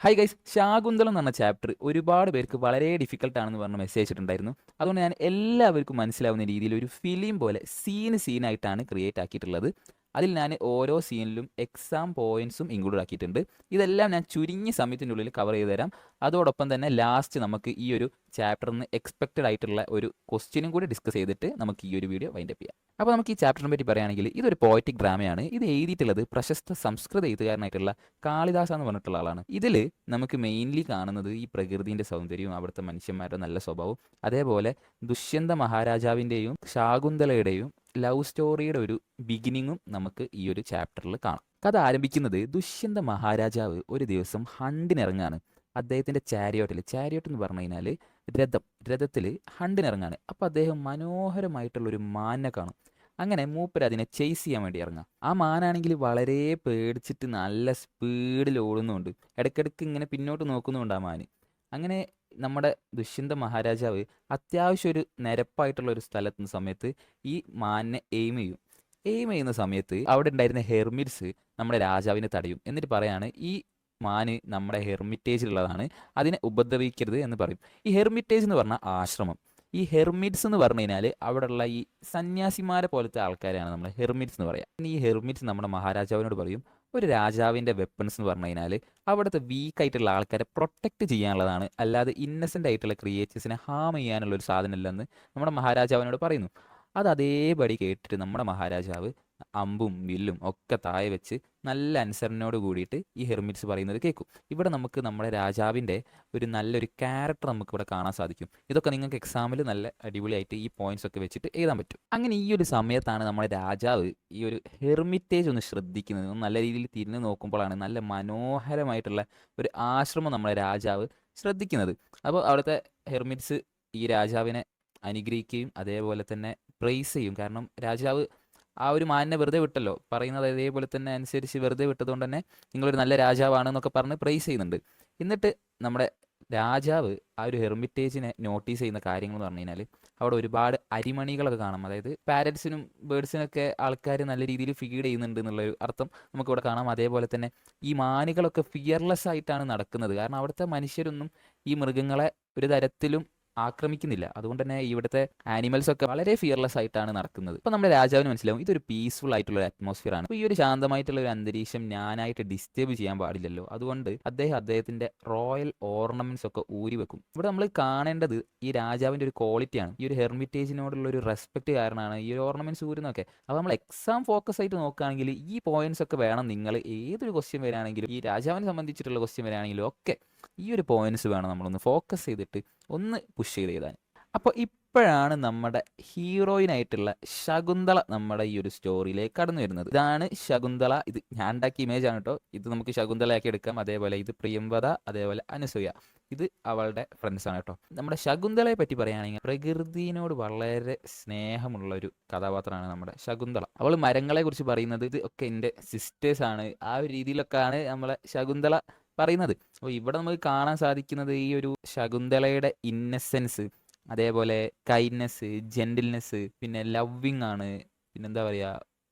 Hi guys, Shakuntalam എന്ന് പറഞ്ഞ chapter ഒരുപാട് പേർക്ക് വളരെ ഡിഫിക്കൽട്ട് ആണെന്ന് പറഞ്ഞ് മെസ്സേജ് അയച്ചിട്ടുണ്ടായിരുന്നു. അതുകൊണ്ട് ഞാൻ എല്ലാവർക്കും മനസ്സിലാവുന്ന രീതിയിൽ ഒരു ഫിലിം പോലെ സീനായിട്ടാണ് ക്രിയേറ്റ് ആക്കിയിട്ടുള്ളത്. അതിൽ ഞാൻ ഓരോ സീനിലും എക്സാം പോയിന്റ്സും ഇൻക്ലൂഡ് ആക്കിയിട്ടുണ്ട്. ഇതെല്ലാം ഞാൻ ചുരുങ്ങിയ സമയത്തിൻ്റെ ഉള്ളിൽ കവർ ചെയ്ത് തരാം. അതോടൊപ്പം തന്നെ ലാസ്റ്റ് നമുക്ക് ഈ ഒരു ചാപ്റ്ററിൽ നിന്ന് എക്സ്പെക്റ്റഡ് ആയിട്ടുള്ള ഒരു ക്വസ്റ്റ്യനും കൂടി ഡിസ്കസ് ചെയ്തിട്ട് നമുക്ക് ഈ ഒരു വീഡിയോ വൈൻഡപ്പ് ചെയ്യാം. അപ്പോൾ നമുക്ക് ഈ ചാപ്റ്ററിനെ പറ്റി പറയുകയാണെങ്കിൽ ഇതൊരു പോയറ്റിക് ഡ്രാമയാണ്. ഇത് എഴുതിയിട്ടുള്ളത് പ്രശസ്ത സംസ്കൃത എഴുത്തുകാരനായിട്ടുള്ള കാളിദാസ എന്ന് പറഞ്ഞിട്ടുള്ള ആളാണ്. ഇതിൽ നമുക്ക് മെയിൻലി കാണുന്നത് ഈ പ്രകൃതിൻ്റെ സൗന്ദര്യവും അവിടുത്തെ മനുഷ്യന്മാരുടെ നല്ല സ്വഭാവവും, അതേപോലെ ദുഷ്യന്ത മഹാരാജാവിൻ്റെയും ശാകുന്തളയുടെയും ലവ് സ്റ്റോറിയുടെ ഒരു ബിഗിനിങ്ങും നമുക്ക് ഈ ഒരു ചാപ്റ്ററിൽ കാണാം. കഥ ആരംഭിക്കുന്നത് ദുഷ്യന്ത മഹാരാജാവ് ഒരു ദിവസം ഹണ്ടിനിറങ്ങാണ്. അദ്ദേഹത്തിൻ്റെ ചാരിയോട്ട് എന്ന് പറഞ്ഞു കഴിഞ്ഞാൽ രഥത്തിൽ ഹണ്ടിനിറങ്ങാണ്. അപ്പോൾ അദ്ദേഹം മനോഹരമായിട്ടുള്ള ഒരു മാനിനെ കാണും. അങ്ങനെ മൂപ്പര് അതിനെ ചേസ് ചെയ്യാൻ വേണ്ടി ഇറങ്ങാം. ആ മാനാണെങ്കിൽ വളരെ പേടിച്ചിട്ട് നല്ല സ്പീഡിൽ ഓടുന്നുണ്ട്. ഇടയ്ക്കിടയ്ക്ക് ഇങ്ങനെ പിന്നോട്ട് നോക്കുന്നുണ്ട് ആ മാന്. അങ്ങനെ നമ്മുടെ ദുഷ്യന്ത മഹാരാജാവ് അത്യാവശ്യം ഒരു നിരപ്പായിട്ടുള്ള ഒരു സ്ഥലത്തുന്ന സമയത്ത് ഈ മാനിനെ എയിം ചെയ്യുന്ന സമയത്ത് അവിടെ ഉണ്ടായിരുന്ന ഹെർമിറ്റ്സ് നമ്മുടെ രാജാവിനെ തടയും. എന്നിട്ട് പറയാണ്, ഈ മാന് നമ്മുടെ ഹെർമിറ്റേജിലുള്ളതാണ്, അതിനെ ഉപദ്രവിക്കരുത് എന്ന് പറയും. ഈ ഹെർമിറ്റേജ് എന്ന് പറഞ്ഞാൽ ആശ്രമം. ഈ ഹെർമിറ്റ്സ് എന്ന് പറഞ്ഞു കഴിഞ്ഞാൽ അവിടെയുള്ള ഈ സന്യാസിമാരെ പോലത്തെ ആൾക്കാരെയാണ് നമ്മൾ ഹെർമിറ്റ്സ് എന്ന് പറയാം. ഈ ഹെർമിറ്റ്സ് നമ്മുടെ മഹാരാജാവിനോട് പറയും, ഒരു രാജാവിൻ്റെ വെപ്പൺസ് എന്ന് പറഞ്ഞു കഴിഞ്ഞാൽ അവിടുത്തെ വീക്കായിട്ടുള്ള ആൾക്കാരെ പ്രൊട്ടക്റ്റ് ചെയ്യാനുള്ളതാണ്, അല്ലാതെ ഇന്നസെൻ്റ് ആയിട്ടുള്ള ക്രിയേച്ചേഴ്സിനെ ഹാം ചെയ്യാനുള്ള ഒരു സാധനമല്ലെന്ന് നമ്മുടെ മഹാരാജാവിനോട് പറയുന്നു. അത് അതേപടി കേട്ടിട്ട് നമ്മുടെ മഹാരാജാവ് അമ്പും വില്ലും ഒക്കെ താഴെ വെച്ച് നല്ല അനുസരണയോട് കൂടിയിട്ട് ഈ ഹെർമിറ്റ്സ് പറയുന്നത് കേൾക്കും. ഇവിടെ നമുക്ക് നമ്മുടെ രാജാവിൻ്റെ ഒരു നല്ലൊരു ക്യാരക്ടർ നമുക്ക് ഇവിടെ കാണാൻ സാധിക്കും. ഇതൊക്കെ നിങ്ങൾക്ക് എക്സാമിൽ നല്ല അടിപൊളിയായിട്ട് ഈ പോയിന്റ്സ് ഒക്കെ വെച്ചിട്ട് എഴുതാൻ പറ്റും. അങ്ങനെ ഈ ഒരു സമയത്താണ് നമ്മുടെ രാജാവ് ഈ ഒരു ഹെർമിറ്റേജ് ഒന്ന് ശ്രദ്ധിക്കുന്നത്. നല്ല രീതിയിൽ തിരിഞ്ഞു നോക്കുമ്പോഴാണ് നല്ല മനോഹരമായിട്ടുള്ള ഒരു ആശ്രമം നമ്മുടെ രാജാവ് ശ്രദ്ധിക്കുന്നത്. അപ്പോൾ അവിടുത്തെ ഹെർമിറ്റ്സ് ഈ രാജാവിനെ അനുഗ്രഹിക്കുകയും അതേപോലെ തന്നെ പ്രൈസ് ചെയ്യും. കാരണം രാജാവ് ആ ഒരു മാനിനെ വെറുതെ വിട്ടല്ലോ, പറയുന്നത് അതേപോലെ തന്നെ അനുസരിച്ച് വെറുതെ വിട്ടതുകൊണ്ട് തന്നെ നിങ്ങളൊരു നല്ല രാജാവാണെന്നൊക്കെ പറഞ്ഞ് പ്രൈസ് ചെയ്യുന്നുണ്ട്. എന്നിട്ട് നമ്മുടെ രാജാവ് ആ ഒരു ഹെർമിറ്റേജിനെ നോട്ടീസ് ചെയ്യുന്ന കാര്യങ്ങൾ എന്ന് പറഞ്ഞു കഴിഞ്ഞാൽ അവിടെ ഒരുപാട് അരിമണികളൊക്കെ കാണാം. അതായത് പാരറ്റ്സിനും ബേഡ്സിനൊക്കെ ആൾക്കാർ നല്ല രീതിയിൽ ഫീഡ് ചെയ്യുന്നുണ്ട് എന്നുള്ളൊരു അർത്ഥം നമുക്കിവിടെ കാണാം. അതേപോലെ തന്നെ ഈ മാനുകളൊക്കെ ഫിയർലെസ് ആയിട്ടാണ് നടക്കുന്നത്. കാരണം അവിടുത്തെ മനുഷ്യരൊന്നും ഈ മൃഗങ്ങളെ ഒരു തരത്തിലും ആക്രമിക്കുന്നില്ല. അതുകൊണ്ട് തന്നെ ഇവിടുത്തെ ആനിമൽസ് ഒക്കെ വളരെ ഫിയർലെസ് ആയിട്ടാണ് നടക്കുന്നത്. അപ്പോൾ നമ്മുടെ രാജാവിന് മനസ്സിലാവും ഇതൊരു പീസ്ഫുൾ ആയിട്ടുള്ള ഒരു അറ്റ്മോസ്ഫിയർ ആണ്. അപ്പോൾ ഈ ഒരു ശാന്തമായിട്ടുള്ള ഒരു അന്തരീക്ഷം ഞാനായിട്ട് ഡിസ്റ്റർബ് ചെയ്യാൻ പാടില്ലല്ലോ. അതുകൊണ്ട് അദ്ദേഹത്തിന്റെ റോയൽ ഓർണമെന്റ്സ് ഒക്കെ ഊരി വെക്കും. ഇവിടെ നമ്മൾ കാണേണ്ടത് ഈ രാജാവിന്റെ ഒരു ക്വാളിറ്റിയാണ്. ഈ ഒരു ഹെർമിറ്റേജിനോടുള്ള ഒരു റെസ്പെക്ട് കാരണമാണ് ഈ ഒരു ഓർണമെന്റ്സ് ഊരുന്നൊക്കെ. അപ്പോൾ നമ്മൾ എക്സാം ഫോക്കസ് ആയിട്ട് നോക്കുകയാണെങ്കിൽ ഈ പോയിന്റ്സ് ഒക്കെ വേണം. നിങ്ങൾ ഏതൊരു ക്വസ്റ്റ്യൻ വരികയാണെങ്കിലും, ഈ രാജാവിനെ സംബന്ധിച്ചിട്ടുള്ള ക്വസ്റ്റ്യൻ വരികയാണെങ്കിലും ഒക്കെ ഈ ഒരു പോയിന്റ്സ് വേണം നമ്മളൊന്ന് ഫോക്കസ് ചെയ്തിട്ട് ഒന്ന് പുഷ് ചെയ്ത് എഴുതാൻ. അപ്പോൾ ഇപ്പോഴാണ് നമ്മുടെ ഹീറോയിനായിട്ടുള്ള ശകുന്തള നമ്മുടെ ഈ ഒരു സ്റ്റോറിയിലേക്ക് കടന്നു വരുന്നത്. ഇതാണ് ശകുന്തള. ഇത് ഞാൻ ഉണ്ടാക്കിയ ഇമേജ് ആണ് കേട്ടോ. ഇത് നമുക്ക് ശകുന്തളയാക്കി എടുക്കാം. അതേപോലെ ഇത് പ്രിയംവദ, അതേപോലെ അനസൂയ, ഇത് അവളുടെ ഫ്രണ്ട്സ് ആണ് കേട്ടോ. നമ്മുടെ ശകുന്തളയെ പറ്റി പറയുകയാണെങ്കിൽ പ്രകൃതിയോട് വളരെ സ്നേഹമുള്ള ഒരു കഥാപാത്രമാണ് നമ്മുടെ ശകുന്തള. അവൾ മരങ്ങളെ കുറിച്ച് പറയുന്നത് ഇത് ഒക്കെ എൻ്റെ സിസ്റ്റേഴ്സ് ആണ്, ആ ഒരു രീതിയിലൊക്കെയാണ് നമ്മളെ ശകുന്തള പറയുന്നത്. അപ്പോൾ ഇവിടെ നമുക്ക് കാണാൻ സാധിക്കുന്നത് ഈ ഒരു ശകുന്തളയുടെ ഇന്നസെൻസ്, അതേപോലെ കൈൻഡ്നെസ്, ജെന്റിൽനെസ്, പിന്നെ ലவ்വിങ് ആണ്, പിന്നെന്താ പറയുക,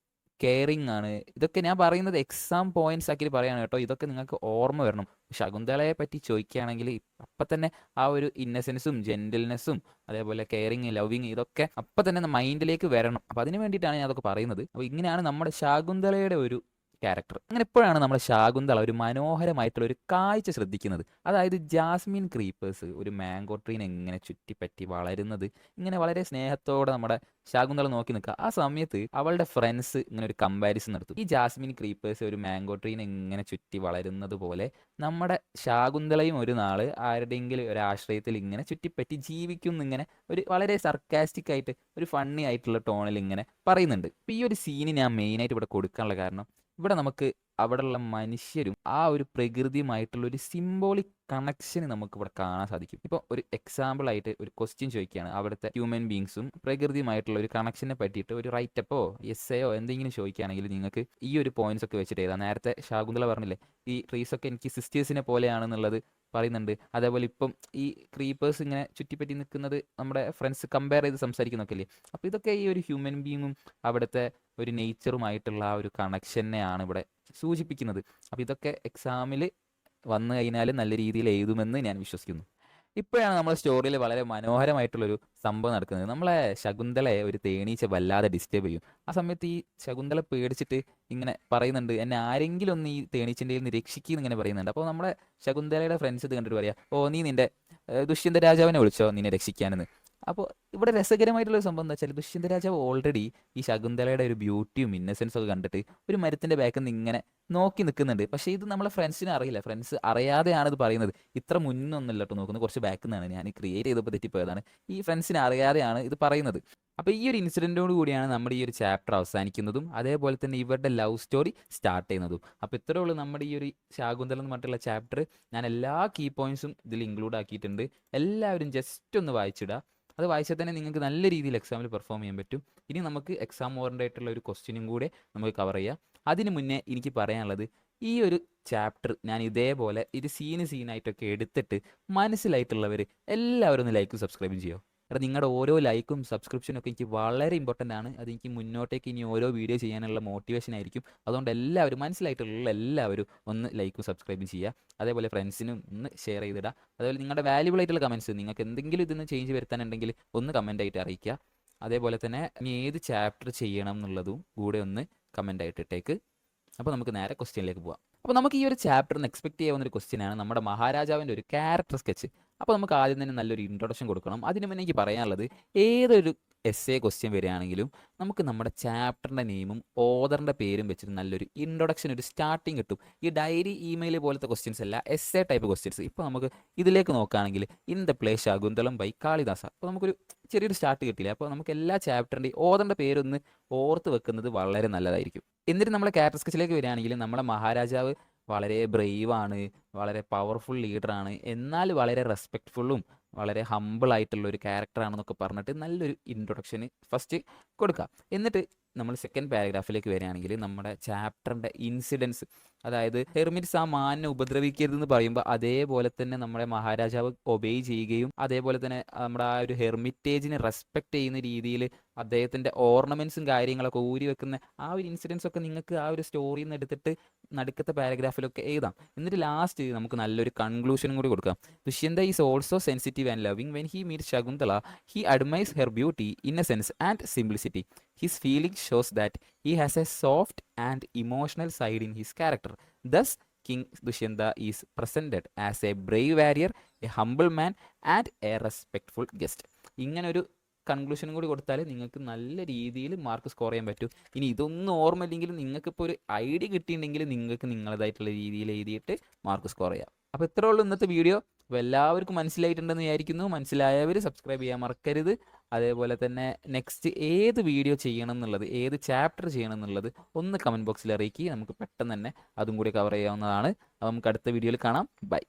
കെയറിങ് ആണ്. ഇതൊക്കെ ഞാൻ പറയുന്നത് എക്സാം പോയിന്റ്സ് ആക്കി പറയാണ് കേട്ടോ. ഇതൊക്കെ നിങ്ങൾക്ക് ഓർമ്മ വരണം. ശകുന്തളയെ പറ്റി ചോദിക്കുകയാണെങ്കിൽ അപ്പം തന്നെ ആ ഒരു ഇന്നസെൻസും ജെന്റിൽനെസ്സും അതേപോലെ കെയറിങ്, ലவ்വിങ് ഇതൊക്കെ അപ്പം തന്നെ മൈൻഡിലേക്ക് വരണം. അപ്പം അതിന് വേണ്ടിയിട്ടാണ് ഞാൻ അതൊക്കെ പറയുന്നത്. അപ്പോൾ ഇങ്ങനെയാണ് നമ്മുടെ ശകുന്തളയുടെ ഒരു ക്യാരക്ടർ. അങ്ങനെ എപ്പോഴാണ് നമ്മുടെ ശാകുന്തള ഒരു മനോഹരമായിട്ടുള്ള ഒരു കാഴ്ച ശ്രദ്ധിക്കുന്നത്. അതായത് ജാസ്മിൻ ക്രീപ്പേഴ്സ് ഒരു മാംഗോ ട്രീനെ ഇങ്ങനെ ചുറ്റിപ്പറ്റി വളരുന്നത് ഇങ്ങനെ വളരെ സ്നേഹത്തോടെ നമ്മുടെ ശാകുന്തള നോക്കി നിൽക്കുക. ആ സമയത്ത് അവളുടെ ഫ്രണ്ട്സ് ഇങ്ങനെ ഒരു കമ്പാരിസൺ നടത്തും. ഈ ജാസ്മിൻ ക്രീപ്പേഴ്സ് ഒരു മാംഗോ ട്രീനെ ഇങ്ങനെ ചുറ്റി വളരുന്നത് പോലെ നമ്മുടെ ശാകുന്തളയും ഒരു നാള് ആരുടെയെങ്കിലും ഒരു ആശ്രയത്തിൽ ഇങ്ങനെ ചുറ്റിപ്പറ്റി ജീവിക്കും എന്നിങ്ങനെ ഒരു വളരെ സർക്കാസ്റ്റിക് ആയിട്ട് ഒരു ഫണ്ണി ആയിട്ടുള്ള ടോണിൽ ഇങ്ങനെ പറയുന്നുണ്ട്. അപ്പോൾ ഈ ഒരു സീന് ഞാൻ മെയിനായിട്ട് ഇവിടെ കൊടുക്കാനുള്ള കാരണം, ഇവിടെ നമുക്ക് അവിടെയുള്ള മനുഷ്യരും ആ ഒരു പ്രകൃതിയുമായിട്ടുള്ള ഒരു സിംബോളിക് കണക്ഷൻ നമുക്ക് ഇവിടെ കാണാൻ സാധിക്കും. ഇപ്പോൾ ഒരു എക്സാമ്പിൾ ആയിട്ട് ഒരു ക്വസ്റ്റ്യൻ ചോദിക്കുകയാണ്, അവിടുത്തെ ഹ്യൂമൻ ബീങ്സും പ്രകൃതിയുമായിട്ടുള്ള ഒരു കണക്ഷനെ പറ്റിയിട്ട് ഒരു റൈറ്റപ്പോ എസ്സേയോ എന്തെങ്കിലും ചോദിക്കുകയാണെങ്കിൽ നിങ്ങൾക്ക് ഈ ഒരു പോയിന്റ്സ് ഒക്കെ വെച്ചിട്ട് എഴുതാം. നേരത്തെ ശാകുന്തള പറഞ്ഞില്ലേ, ഈ ട്രീസ് ഒക്കെ എനിക്ക് സിസ്റ്റേഴ്സിനെ പോലെയാണെന്നുള്ളത് പറയുന്നുണ്ട്. അതേപോലെ ഇപ്പം ഈ ക്രീപ്പേഴ്സ് ഇങ്ങനെ ചുറ്റിപ്പറ്റി നിൽക്കുന്നത് നമ്മുടെ ഫ്രണ്ട്സ് കമ്പയർ ചെയ്ത് സംസാരിക്കുന്നൊക്കെ അല്ലേ. അപ്പോൾ ഇതൊക്കെ ഈ ഒരു ഹ്യൂമൻ ബീങ്ങും അവിടുത്തെ ഒരു നേച്ചറുമായിട്ടുള്ള ആ ഒരു കണക്ഷനെയാണ് ഇവിടെ സൂചിപ്പിക്കുന്നത്. അപ്പോൾ ഇതൊക്കെ എക്സാമിൽ വന്നു കഴിഞ്ഞാൽ നല്ല രീതിയിൽ എഴുതുമെന്ന് ഞാൻ വിശ്വസിക്കുന്നു. ഇപ്പോഴാണ് നമ്മുടെ സ്റ്റോറിയിൽ വളരെ മനോഹരമായിട്ടുള്ളൊരു സംഭവം നടക്കുന്നത്. നമ്മളെ ശകുന്തളയെ ഒരു തേനീച്ച വല്ലാതെ ഡിസ്റ്റർബ് ചെയ്യും. ആ സമയത്ത് ഈ ശകുന്തള പേടിച്ചിട്ട് ഇങ്ങനെ പറയുന്നുണ്ട്, എന്നെ ആരെങ്കിലും ഒന്ന് ഈ തേനീച്ചൻ്റെ നിന്ന് രക്ഷിക്കുന്നു ഇങ്ങനെ പറയുന്നുണ്ട്. അപ്പോൾ നമ്മുടെ ശകുന്തളയുടെ ഫ്രണ്ട്സ് ഇത് കണ്ടിട്ട് പറയാ, ഓ നീ നിന്റെ ദുഷ്യന്ത രാജാവിനെ വിളിച്ചോ നിന്നെ രക്ഷിക്കാനെന്ന്. അപ്പോൾ ഇവിടെ രസകരമായിട്ടുള്ള സംഭവം എന്താ വെച്ചാൽ ദുഷ്യന്ത രാജാവ് ഓൾറെഡി ഈ ശകുന്തളയുടെ ഒരു ബ്യൂട്ടിയും ഇന്നസെൻസും ഒക്കെ കണ്ടിട്ട് ഒരു മരത്തിന്റെ ബാക്കിൽ നിന്ന് ഇങ്ങനെ നോക്കി നിൽക്കുന്നുണ്ട്. പക്ഷേ ഇത് നമ്മളെ ഫ്രണ്ട്സിനെ അറിയില്ല. ഫ്രണ്ട്സ് അറിയാതെയാണ് ഇത് പറയുന്നത്. ഇത്ര മുന്നൊന്നല്ല കേട്ടോ നോക്കുന്നത്, കുറച്ച് ബാക്കിൽ നിന്നാണ്. ഞാൻ ക്രിയേറ്റ് ചെയ്തപ്പോൾ തെറ്റിപ്പോയതാണ്. ഈ ഫ്രണ്ട്സിനെ അറിയാതെയാണ് ഇത് പറയുന്നത്. അപ്പോൾ ഈ ഒരു ഇൻസിഡൻറ്റോട് കൂടിയാണ് നമ്മുടെ ഈ ഒരു ചാപ്റ്റർ അവസാനിക്കുന്നതും അതേപോലെ തന്നെ ഇവരുടെ ലവ് സ്റ്റോറി സ്റ്റാർട്ട് ചെയ്യുന്നതും. അപ്പോൾ ഇത്രയേ ഉള്ളൂ നമ്മുടെ ഈ ഒരു ശാകുന്തളം എന്ന് പറഞ്ഞിട്ടുള്ള ചാപ്റ്റർ. ഞാൻ എല്ലാ കീ പോയിന്റ്സും ഇതിൽ ഇൻക്ലൂഡ് ആക്കിയിട്ടുണ്ട്. എല്ലാവരും ജസ്റ്റ് ഒന്ന് വായിച്ചിടുക. അത് വായിച്ചാൽ തന്നെ നിങ്ങൾക്ക് നല്ല രീതിയിൽ എക്സാമിൽ പെർഫോം ചെയ്യാൻ പറ്റും. ഇനി നമുക്ക് എക്സാം ഓറിയൻറ്റഡ് ആയിട്ടുള്ള ഒരു ക്വസ്റ്റ്യനും കൂടെ നമുക്ക് കവർ ചെയ്യാം. അതിന് മുന്നേ എനിക്ക് പറയാനുള്ളത്, ഈ ഒരു ചാപ്റ്റർ ഞാൻ ഇതേപോലെ ഒരു സീനായിട്ടൊക്കെ എടുത്തിട്ട് മനസ്സിലായിട്ടുള്ളവർ എല്ലാവരും ഒന്ന് ലൈക്കും സബ്സ്ക്രൈബും ചെയ്യുമോ? കാരണം നിങ്ങളുടെ ഓരോ ലൈക്കും സബ്സ്ക്രിപ്ഷനും ഒക്കെ എനിക്ക് വളരെ ഇമ്പോർട്ടൻ്റ് ആണ്. അതെനിക്ക് മുന്നോട്ടേക്ക് ഇനി ഓരോ വീഡിയോ ചെയ്യാനുള്ള മോട്ടിവേഷൻ ആയിരിക്കും. അതുകൊണ്ട് എല്ലാവരും മനസ്സിലായിട്ടുള്ള എല്ലാവരും ഒന്ന് ലൈക്കും സബ്സ്ക്രൈബും ചെയ്യുക. അതേപോലെ ഫ്രണ്ട്സിനും ഒന്ന് ഷെയർ ചെയ്തിടുക. അതേപോലെ നിങ്ങളുടെ വാല്യുബിൾ ആയിട്ടുള്ള കമൻറ്റ്സ്, നിങ്ങൾക്ക് എന്തെങ്കിലും ഇതിന് ചേഞ്ച് വരുത്താനുണ്ടെങ്കിൽ ഒന്ന് കമൻ്റ് ആയിട്ട് അറിയിക്കുക. അതേപോലെ തന്നെ ഇനി ഏത് ചാപ്റ്റർ ചെയ്യണം എന്നുള്ളതും കൂടെ ഒന്ന് കമൻ്റ് ആയിട്ട് ഇട്ടേക്ക്. അപ്പോൾ നമുക്ക് നേരെ ക്വസ്റ്റ്യനിലേക്ക് പോവാം. അപ്പോൾ നമുക്ക് ഈ ഒരു ചാപ്റ്ററിന് എക്സ്പെക്ട് ചെയ്യാവുന്ന ഒരു ക്വസ്റ്റ്യനാണ് നമ്മുടെ മഹാരാജാവിൻ്റെ ഒരു ക്യാരക്ടർ സ്കെച്ച്. അപ്പോൾ നമുക്ക് ആദ്യം തന്നെ നല്ലൊരു ഇൻട്രൊഡക്ഷൻ കൊടുക്കണം. അതിന് മുന്നേ എനിക്ക് പറയാനുള്ളത്, ഏതൊരു എസ് എ ക്വസ്റ്റ്യൻ വരികയാണെങ്കിലും നമുക്ക് നമ്മുടെ ചാപ്റ്ററിൻ്റെ നെയിമും ഓതറിൻ്റെ പേരും വെച്ചിട്ട് നല്ലൊരു ഇൻട്രൊഡക്ഷൻ, ഒരു സ്റ്റാർട്ടിങ് കിട്ടും. ഈ ഡയറി ഇമെയിൽ പോലത്തെ ക്വസ്റ്റ്യൻസ് അല്ല, എസ് എ ടൈപ്പ് ക്വസ്റ്റ്യൻസ്. ഇപ്പോൾ നമുക്ക് ഇതിലേക്ക് നോക്കുകയാണെങ്കിൽ in the play Shakuntalam by Kalidasa. അപ്പോൾ നമുക്കൊരു ചെറിയൊരു സ്റ്റാർട്ട് കിട്ടില്ല. അപ്പോൾ നമുക്ക് എല്ലാ ചാപ്റ്ററിൻ്റെയും ഓതറിൻ്റെ പേരൊന്ന് ഓർത്ത് വെക്കുന്നത് വളരെ നല്ലതായിരിക്കും. എന്നിട്ട് നമ്മളെ ക്യാരക്ടർ സ്കെച്ചിലേക്ക് വരികയാണെങ്കിൽ നമ്മുടെ മഹാരാജാവ് വളരെ ബ്രേവാണ്, വളരെ പവർഫുൾ ലീഡറാണ്, എന്നാൽ വളരെ റെസ്പെക്റ്റ്ഫുള്ളും വളരെ ഹമ്പിൾ ആയിട്ടുള്ള ഒരു ക്യാരക്ടറാണെന്നൊക്കെ പറഞ്ഞിട്ട് നല്ലൊരു ഇൻട്രൊഡക്ഷന് ഫസ്റ്റ് കൊടുക്കുക. എന്നിട്ട് നമ്മൾ സെക്കൻഡ് പാരഗ്രാഫിലേക്ക് വരികയാണെങ്കിൽ നമ്മുടെ ചാപ്റ്ററിൻ്റെ ഇൻസിഡൻസ്, അതായത് ഹെർമിറ്റ്സ് ആ മാനിനെ ഉപദ്രവിക്കരുതെന്ന് പറയുമ്പോൾ അതേപോലെ തന്നെ നമ്മുടെ മഹാരാജാവ് ഒബേ ചെയ്യുകയും അതേപോലെ തന്നെ നമ്മുടെ ആ ഒരു ഹെർമിറ്റേജിനെ റെസ്പെക്റ്റ് ചെയ്യുന്ന രീതിയിൽ അദ്ദേഹത്തിൻ്റെ ഓർണമെൻറ്റ്സും കാര്യങ്ങളൊക്കെ ഊരി വെക്കുന്ന ആ ഒരു ഇൻസിഡൻസ് ഒക്കെ നിങ്ങൾക്ക് ആ ഒരു സ്റ്റോറിയിൽ നിന്ന് എടുത്തിട്ട് നടുക്കത്തെ പാരഗ്രാഫിലൊക്കെ എഴുതാം. എന്നിട്ട് ലാസ്റ്റ് നമുക്ക് നല്ലൊരു കൺക്ലൂഷനും കൂടി കൊടുക്കാം. Dushyanta is also sensitive and loving when he meet Shakuntala. He admires her beauty, innocence and simplicity. His feeling shows that he has a soft and emotional side in his character. Thus, King Dushyanta is presented as a brave warrior, a humble man, and a respectful guest. ഇങ്ങനൊരു കൺക്ലൂഷനും കൂടി കൊടുത്താൽ നിങ്ങൾക്ക് നല്ല രീതിയിൽ mark score ചെയ്യാൻ പറ്റും. ഇനി ഇതൊന്നും ഓർമ്മയില്ലെങ്കിലും നിങ്ങൾക്കിപ്പോൾ ഒരു ഐഡിയ കിട്ടിയിട്ടുണ്ടെങ്കിൽ നിങ്ങൾക്ക് നിങ്ങളതായിട്ടുള്ള രീതിയിൽ എഴുതിയിട്ട് മാർക്ക് സ്കോർ ചെയ്യാം. അപ്പോൾ ഇത്രേ ഉള്ളൂ ഇന്നത്തെ വീഡിയോ. അപ്പോൾ എല്ലാവർക്കും മനസ്സിലായിട്ടുണ്ടെന്ന് വിചാരിക്കുന്നു. മനസ്സിലായവർ സബ്സ്ക്രൈബ് ചെയ്യാൻ മറക്കരുത്. അതേപോലെ തന്നെ നെക്സ്റ്റ് ഏത് വീഡിയോ ചെയ്യണം എന്നുള്ളത്, ഏത് ചാപ്റ്റർ ചെയ്യണം എന്നുള്ളത് ഒന്ന് കമൻറ്റ് ബോക്സിൽ അറിയിക്കുക. നമുക്ക് പെട്ടെന്ന് തന്നെ അതും കൂടി കവർ ചെയ്യാവുന്നതാണ്. അപ്പോൾ നമുക്ക് അടുത്ത വീഡിയോയിൽ കാണാം. ബൈ.